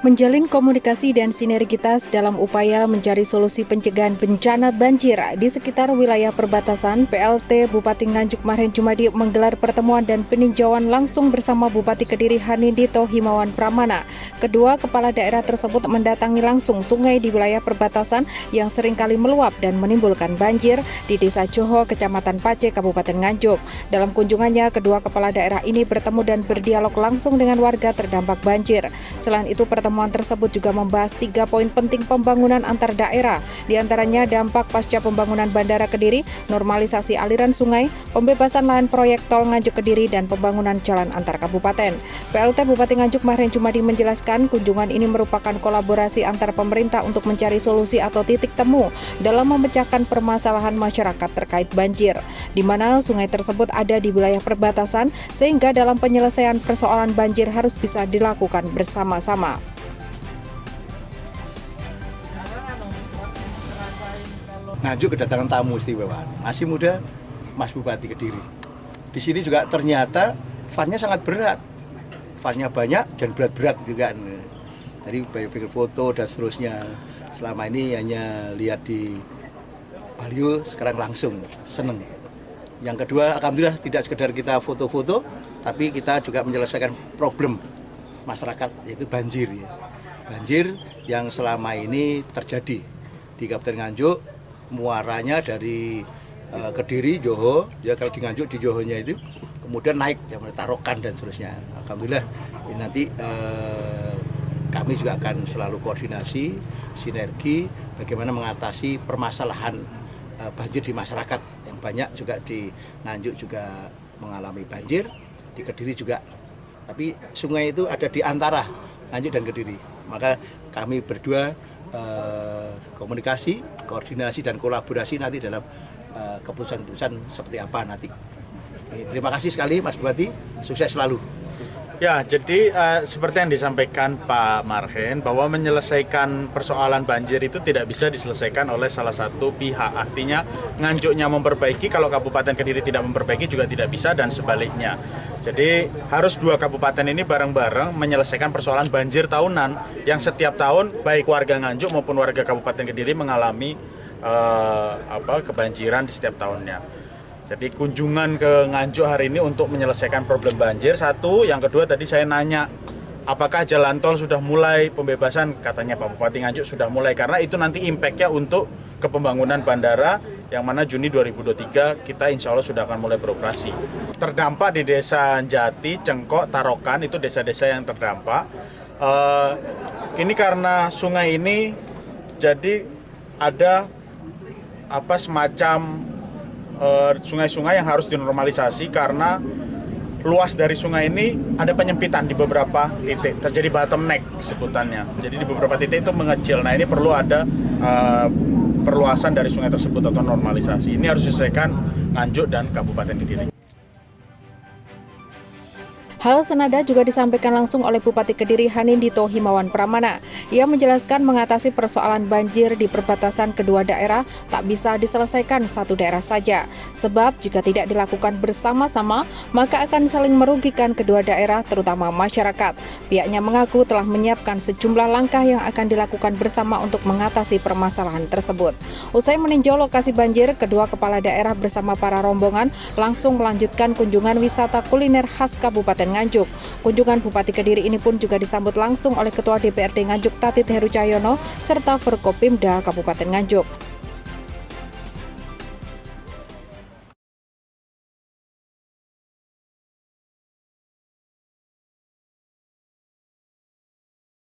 Menjalin komunikasi dan sinergitas dalam upaya mencari solusi pencegahan bencana banjir di sekitar wilayah perbatasan, PLT Bupati Nganjuk Mahren Jumadi menggelar pertemuan dan peninjauan langsung bersama Bupati Kediri Hanindito Himawan Pramana. Kedua kepala daerah tersebut mendatangi langsung sungai di wilayah perbatasan yang seringkali meluap dan menimbulkan banjir di Desa Joho, Kecamatan Pace, Kabupaten Nganjuk. Dalam kunjungannya, kedua kepala daerah ini bertemu dan berdialog langsung dengan warga terdampak banjir. Selain itu, pertemuan tersebut juga membahas 3 poin penting pembangunan antar daerah, diantaranya dampak pasca pembangunan Bandara Kediri, normalisasi aliran sungai, pembebasan lahan proyek tol Nganjuk Kediri, dan pembangunan jalan antar kabupaten. PLT Bupati Nganjuk Mahren Jumadi menjelaskan kunjungan ini merupakan kolaborasi antar pemerintah untuk mencari solusi atau titik temu dalam memecahkan permasalahan masyarakat terkait banjir, di mana sungai tersebut ada di wilayah perbatasan, sehingga dalam penyelesaian persoalan banjir harus bisa dilakukan bersama-sama. Nganjuk kedatangan tamu istimewa, masih muda, Mas Bupati Kediri. Di sini juga ternyata funnya sangat berat, funnya banyak dan berat-berat juga. Tadi bikin foto dan seterusnya. Selama ini hanya lihat di baliho, sekarang langsung seneng. Yang kedua, alhamdulillah tidak sekedar kita foto-foto, tapi kita juga menyelesaikan problem masyarakat, yaitu banjir. Banjir yang selama ini terjadi di Kabupaten Nganjuk. Muaranya dari Kediri, Joho, ya kalau di Nganjuk di Johonya itu, kemudian naik yang Tarokan dan seterusnya. Alhamdulillah ini nanti kami juga akan selalu koordinasi, sinergi bagaimana mengatasi permasalahan banjir di masyarakat yang banyak juga di Nganjuk juga mengalami banjir, di Kediri juga. Tapi sungai itu ada di antara Nganjuk dan Kediri. Maka kami berdua komunikasi, koordinasi dan kolaborasi nanti dalam keputusan-keputusan seperti apa nanti. Terima kasih sekali Mas Bupati, sukses selalu. Ya, jadi seperti yang disampaikan Pak Marhen, bahwa menyelesaikan persoalan banjir itu tidak bisa diselesaikan oleh salah satu pihak. Artinya Nganjuknya memperbaiki, kalau Kabupaten Kediri tidak memperbaiki juga tidak bisa, dan sebaliknya. Jadi harus dua kabupaten ini bareng-bareng menyelesaikan persoalan banjir tahunan yang setiap tahun baik warga Nganjuk maupun warga Kabupaten Kediri mengalami kebanjiran di setiap tahunnya. Jadi kunjungan ke Nganjuk hari ini untuk menyelesaikan problem banjir, satu. Yang kedua, tadi saya nanya apakah jalan tol sudah mulai pembebasan, katanya Pak Bupati Nganjuk sudah mulai, karena itu nanti impact-nya untuk ke pembangunan bandara yang mana Juni 2023 kita insya Allah sudah akan mulai beroperasi. Terdampak di Desa Jati, Cengkok, Tarokan, itu desa-desa yang terdampak. Ini karena sungai ini jadi ada semacam sungai-sungai yang harus dinormalisasi karena luas dari sungai ini ada penyempitan di beberapa titik, terjadi bottleneck sebutannya. Jadi di beberapa titik itu mengecil. Nah, ini perlu ada perluasan dari sungai tersebut atau normalisasi. Ini harus diselesaikan Nganjuk dan Kabupaten Kediri. Hal senada juga disampaikan langsung oleh Bupati Kediri Hanindito Himawan Pramana. Ia menjelaskan mengatasi persoalan banjir di perbatasan kedua daerah tak bisa diselesaikan satu daerah saja. Sebab jika tidak dilakukan bersama-sama, maka akan saling merugikan kedua daerah, terutama masyarakat. Pihaknya mengaku telah menyiapkan sejumlah langkah yang akan dilakukan bersama untuk mengatasi permasalahan tersebut. Usai meninjau lokasi banjir, kedua kepala daerah bersama para rombongan langsung melanjutkan kunjungan wisata kuliner khas Kabupaten Nganjuk. Kunjungan Bupati Kediri ini pun juga disambut langsung oleh Ketua DPRD Nganjuk Tatit Heru Cahyono serta Forkopimda Kabupaten Nganjuk.